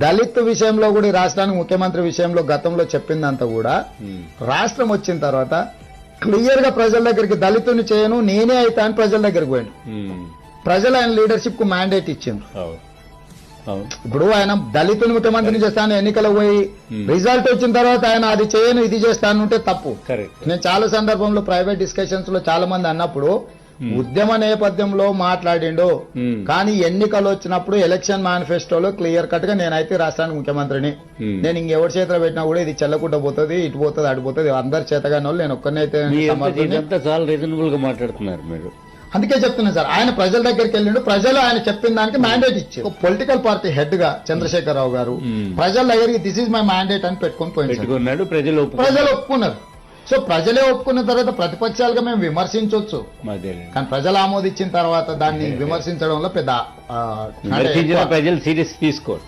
దళిత్ విషయంలో కూడా ఈ రాష్ట్రానికి ముఖ్యమంత్రి విషయంలో గతంలో చెప్పిందంతా కూడా రాష్ట్రం వచ్చిన తర్వాత క్లియర్ గా ప్రజల దగ్గరికి దళితుని చేయను నేనే అయితా అని ప్రజల దగ్గరికి పోయాను. ప్రజలు ఆయన లీడర్షిప్ కు మ్యాండేట్ ఇచ్చింది. ఇప్పుడు ఆయన దళితుని ముఖ్యమంత్రిని చేస్తాను ఎన్నికలకు పోయి రిజల్ట్ వచ్చిన తర్వాత ఆయన అది చేయను ఇది చేస్తాను ఉంటే తప్పు. నేను చాలా సందర్భంలో ప్రైవేట్ డిస్కషన్స్ లో చాలా మంది అన్నప్పుడు ఉద్యమ నేపథ్యంలో మాట్లాడిండు, కానీ ఎన్నికలు వచ్చినప్పుడు ఎలక్షన్ మేనిఫెస్టోలో క్లియర్ కట్ గా నేనైతే రాష్ట్రానికి ముఖ్యమంత్రిని, నేను ఇంకెవరి చేతిలో పెట్టినా కూడా ఇది చెల్లకుండా పోతుంది, ఇటు పోతుంది, అటు పోతుంది, అందరు చేతగాని వాళ్ళు నేను ఒక్కనైతే చాలా రీజనబుల్ గా మాట్లాడుతున్నారు మీరు. అందుకే చెప్తున్నా సార్, ఆయన ప్రజల దగ్గరికి వెళ్ళిండు, ప్రజలు ఆయన చెప్పిన దానికి మ్యాండేట్ ఇచ్చారు. పొలిటికల్ పార్టీ హెడ్ గా చంద్రశేఖరరావు గారు ప్రజల దగ్గరికి దిస్ ఈజ్ మై మ్యాండేట్ అని పెట్టుకున్నాడు, ప్రజలు ఒప్పుకున్నారు. సో ప్రజలే ఒప్పుకున్న తర్వాత ప్రతిపక్షాలుగా మేము విమర్శించవచ్చు, కానీ ప్రజలు ఆమోదించిన తర్వాత దాన్ని విమర్శించడంలో పెద్ద ప్రజలు సీరియస్ తీసుకోరు.